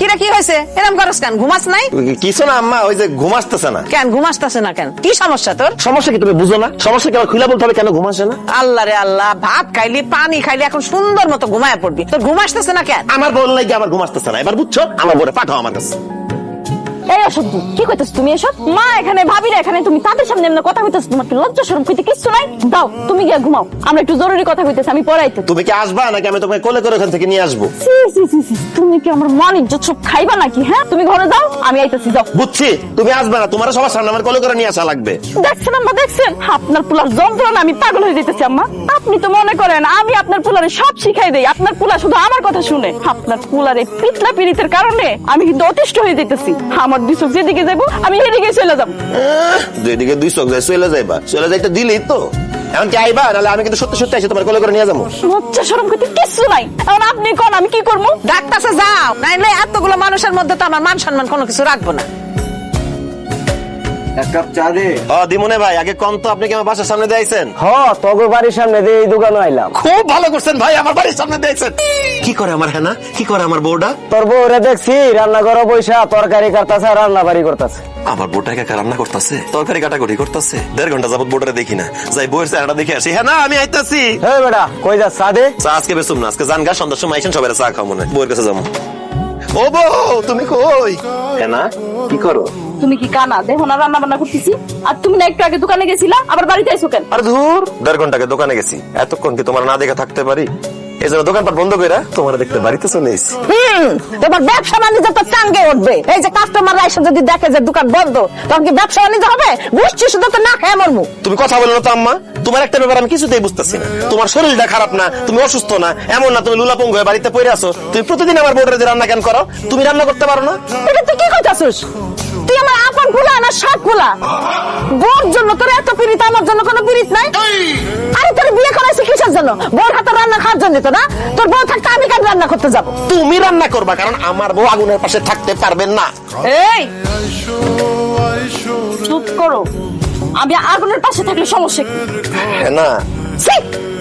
কিরা কি হয়েছে এরকম করস কেন? ঘুমাস নাই? কিছু না আম্মা, ওই যে ঘুম আসতেছে না। কেন ঘুম আসতেছে না কেন? কি সমস্যা তোর? সমস্যা কি তুমি বুঝো না? সমস্যা কি আমার খুলে বলতে হবে কেন ঘুম আসে না? আল্লাহ রে আল্লাহ, ভাত খাইলি পানি খাইলি এখন সুন্দর মতো ঘুমায় পড়বি, তোর ঘুম আসতেছে না কেন? আমার বল নাই আমার ঘুম আসতেছে না, এবার বুঝছো? আমার বলে পাঠাও আমার কাছে। এই অসভ্য, কি কইতাছ তুমি এসব? মা এখানে, ভাবিরা এখানে, তুমি তাদের সামনে এমন কথা কইতাছ? তোমার কি লজ্জা শরম কইতে কিচ্ছু নাই? দাও তুমি গিয়া ঘুমাও, আমরা একটু জরুরি কথা কইতেছি, আমি পড়াইতে। তুমি কি আসবা নাকি আমি তোমাকে কোলে করে ওখান থেকে নিয়ে আসবো? সি সি সি সি, তুমি কি আমার মান ইজ্জত সব খাইবা নাকি? হ্যাঁ, তুমি ঘরে যাও, আমি আইতাছি, যাও। বুঝছি তুমি আসবে না, তোমার সবার সামনে আমার কোলে করে নিয়ে আসা লাগবে। দেখছেন আম্মা, দেখছেন আপনার পুলার যন্ত্রণা, আমি পাগল হয়ে যেতেছি আম্মা। আপনি তো মনে করেন আমি আপনার পুলারে সব শিখাই দেই, আপনার পুলা শুধু আমার কথা শুনে। আপনার পুলারে পিতলা পিরিতের কারণে আমি কিন্তু অতিষ্ঠ হয়ে যেতেছি। আমার দুই চোখ যেদিকে যাবো আমি এদিকে চলে যাবো। দুইদিকে দুই চোখ যায়, চলে যাইবা, চলে যাইতে দিলেই তো। এখন কি আইবা? নাহলে আমি কিন্তু সত্যি সত্যি এসে তোমার কোলে করে নিয়ে যাবো। লজ্জা শরম করতে কিচ্ছু নাই। এখন আপনি কোন, আমি কি করবো? ডাক্তারছে যাও, নাইলে এতগুলো মানুষের মধ্যে তো আমার মান সম্মান কোনো কিছু রাখবো না। এক কাপ চা দে। দিমনে ভাই, আগে কম তো, আপনি কি আমার বাসার সামনে দিয়েছেন? তোর বাড়ির সামনে দিয়ে এই দোকানে আইলাম। খুব ভালো করছেন ভাই, আমার বাড়ির সামনে দিয়েছেন। কি করে আমার হেনা, কি করে আমার বউটা? তোর বউরে দেখছি রান্না ঘরে বইসা তরকারি কাটতাছে, রান্না বাড়ি করতেছে। আমার বউটাকে রান্না করতেছে, তরকারি কাটাকুটি করতেছে। 1.5 ঘন্টা যাবত বউটারে দেখি না, যাই বউয়ের চেহারাটা দেখে আসি। হ্যাঁ না, আমি আইতাছি। হ্যাঁ বেটা, কই যা? চা দে। চা আজকে বেসুম না, আজকে জান গা, সন্ধ্যার সময় আইসেন, সবাই চা খাও মনে, বউয়ের কাছে যাবো। ও বউ, তুমি কই? হ্যাঁ না, কি করো? তুমি কি কানা দেখো না রান্না বান্না করতেছি? আর তুমি না একটু আগে দোকানে গেছিলা, আবার বাড়িতে আইছো কেন? আর ধুর, 1.5 ঘন্টা আগে দোকানে গেছি, এতক্ষণ কি তোমার না দেখে থাকতে পারি? এই জন্য দোকানপাট বন্ধ করে তোমার দেখতে বাড়িতে চলে এসেছি। তোমার ব্যবসা বাণিজ্য তো চাঙ্গে উঠবে। এই যে কাস্টমার এসে যদি দেখে যে দোকান বন্ধ, তখন কি ব্যবসা বাণিজ্য হবে? বুঝছি, শুধু তো না খেয়ে মরমু। তুমি কথা বলো না তো আম্মা, তোমার একটা ব্যাপার আমি কিছুতেই বুঝতেছি না। তোমার শরীরটা খারাপ না, তুমি অসুস্থ না, এমন না তুমি লুলাপঙ্গ হয়ে বাড়িতে পড়ে আছো। তুমি প্রতিদিন আমার বোর্ডে রান্না কেন করো? তুমি রান্না করতে পারো না? এটা তুই কি কইতাছিস? তুই আমার আপন ফুলা না শাক ফুলা? বোর জন্য তোর এত পিরিত, আমার জন্য কোনো পিরিত নাই? আরে তোর বিয়ে করাইছে কিসের জন্য? বোর হাতে রান্না খাওয়ার জন্য তো না? তোর বউ থাকতে আমি কেন রান্না করতে যাবো? তুমি রান্না করবা, কারণ আমার বউ আগুনের পাশে থাকতে পারবেন না। এই চুপ করো, আমি আগুনের পাশে থাকলে সমস্যা কি? হ্যাঁ না, সি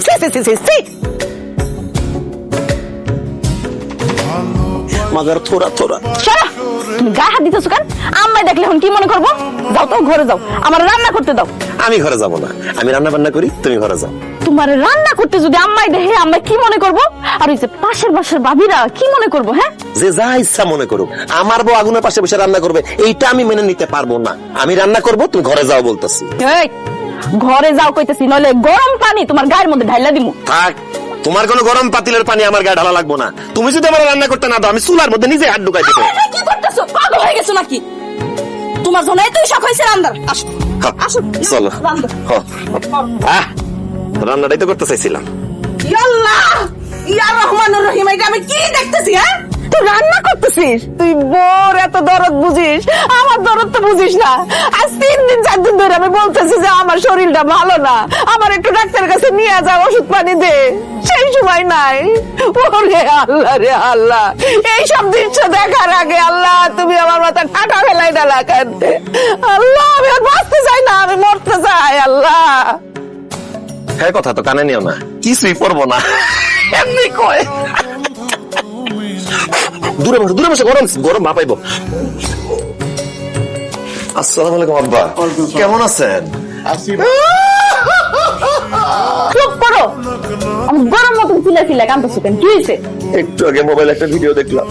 সি সি সি সি সি। মাগার থোড়া থোড়া। সারা তুমি গায়ে হাত দিতেছো কেন? আম্মাই দেখলে এখন কি মনে করবো? যাও তো ঘরে যাও, আমার রান্না করতে দাও। আমি ঘরে যাব না, আমি রান্না বান্না করি, তুমি ঘরে যাও। তোমার রান্না করতে যদি আম্মাই দেখে, আম্মাই কি মনে করবো? আর ওই যে পাশের বাসার ভাবিরা কি মনে করবো? হ্যাঁ, যে যা ইচ্ছা মনে করুক, আমার বউ আগুনের পাশে বসে রান্না করবে, এইটা আমি মেনে নিতে পারবো না। আমি রান্না করব, তুমি ঘরে যাও বলতেছি। এই ঘরে যাও কইতেছি, নইলে গরম পানি তোমার গায়ের মধ্যে ঢাইলা দিমু। থাক, তোমার কোনো গরম পাতিলের পানি আমার গায়ে ঢালা লাগবো না। তুমি যদি আমার রান্না করতে না দাও, আমি চুলার মধ্যে নিজে হাত ঢুকাই দেবো। কি করতেছো? পাগল হয়ে গেছো নাকি? তোমার জন্য এতই শখ হয়েছে রান্নার? আসো আসো, চলো। রান্না। রান্নাটাই তো করতে চাইছিলাম। আল্লাহ, ইয়া রহমানুর রহিম, এটা আমি কি দেখতেছি? হ্যাঁ, তুই রান্না করতেছিস? তুই বোর এত দরদ বুঝিস, আমার দরদ তো বুঝিস না। আজ 3 দিন 4 দিন ধরে আমি বলতেছি যে আমার শরীরটা ভালো না, আমার একটু ডাক্তারের কাছে নিয়ে যা, ওষুধ পানি দে। সেই সময় নাই। ওরে আল্লাহ রে আল্লাহ, এই সব দৃশ্য দেখার আগে আল্লাহ তুমি আমার মাথা ঠাটা ফেলাই ডালা কেন? আল্লাহ, আমি আর বাঁচতে চাই না, আমি মরতে চাই। আল্লাহ, হ্যাঁ, কথা তো কানে নিও না, কিছুই পড়বো না, এমনি কয়। দূরে বসে, দূরে বসে, গরম গরম মা পাইবো। আসসালামু আলাইকুম আব্বা, কেমন আছেন? চুপ করো, আমি গরম মতন ফিলে ফিলে কাঁদতেছো কেন? কি হয়েছে? একটু আগে মোবাইল একটা ভিডিও দেখলাম,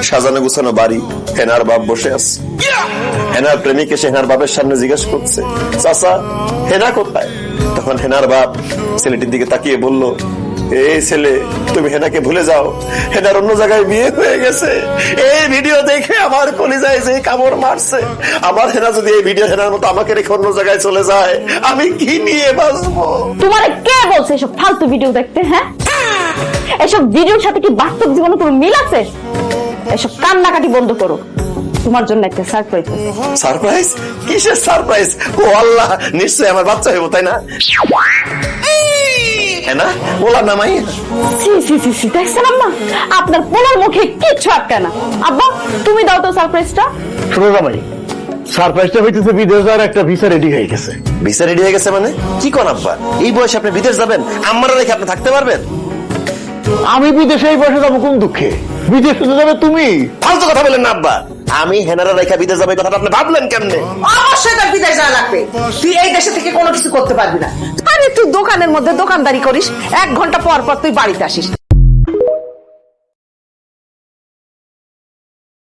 সাজানো গুছানো বাড়ি, হেনার বাপ বসে আছে। হেনার প্রেমিক এসে হেনার বাপের সামনে জিজ্ঞেস করছে, চাচা হেনা কোথায়? তখন হেনার বাপ ছেলেটির দিকে তাকিয়ে বলল, এই ছেলে, তুমি হেনাকে ভুলে যাও, হেনার অন্য জায়গায় বিয়ে হয়ে গেছে। এই ভিডিও দেখে আমার কলিজায় যে কামড় মারছে। আমার হেনা যদি এই ভিডিও হেনার মতো আমাকে রেখে অন্য জায়গায় চলে যায়, আমি কি নিয়ে বাঁচবো? তোমার কে বলছে এসব ফালতু ভিডিও দেখতে? হ্যাঁ, এসব ভিডিওর সাথে কি বাস্তব জীবনে কোনো মিল আছে? এসব কান্নাকাটি বন্ধ করো, তোমার জন্য একটা সারপ্রাইজ আছে। সারপ্রাইজ? কিসের সারপ্রাইজ? ও আল্লাহ, নিশ্চয়ই আমার বাচ্চা হইব, তাই না? হেনা বলার নামাই। সি সি সি সি, দেখছেন আম্মা, আপনার পোলার মুখে কিচ্ছু আটকে না। আব্বা, তুমি দাও তো সারপ্রাইজটা। শুনো জামাই, সারপ্রাইজটা হইতেছে বিদেশের একটা ভিসা রেডি হয়ে গেছে। ভিসা রেডি হয়ে গেছে মানে? কি কোন আব্বা, এই বয়সে আপনি বিদেশ যাবেন? আমারও রেখে আপনি থাকতে পারবেন? আমি বিদেশে এই বয়সে যাবো কোন দুঃখে? বিদেশ চলে যাবে তুমি? ফালতু কথা বলেন না আব্বা। আমি হেনারা রেখা বিদেশ যাবে কথাটা আপনি ভাবলেন কেমনে? অবশ্যই তার বিদেশ যাওয়া লাগবে। তুই এই দেশে থেকে কোনো কিছু করতে পারবি না। আরে তুই দোকানের মধ্যে দোকানদারি করিস, 1 ঘন্টা পর পর তুই বাড়িতে আসিস।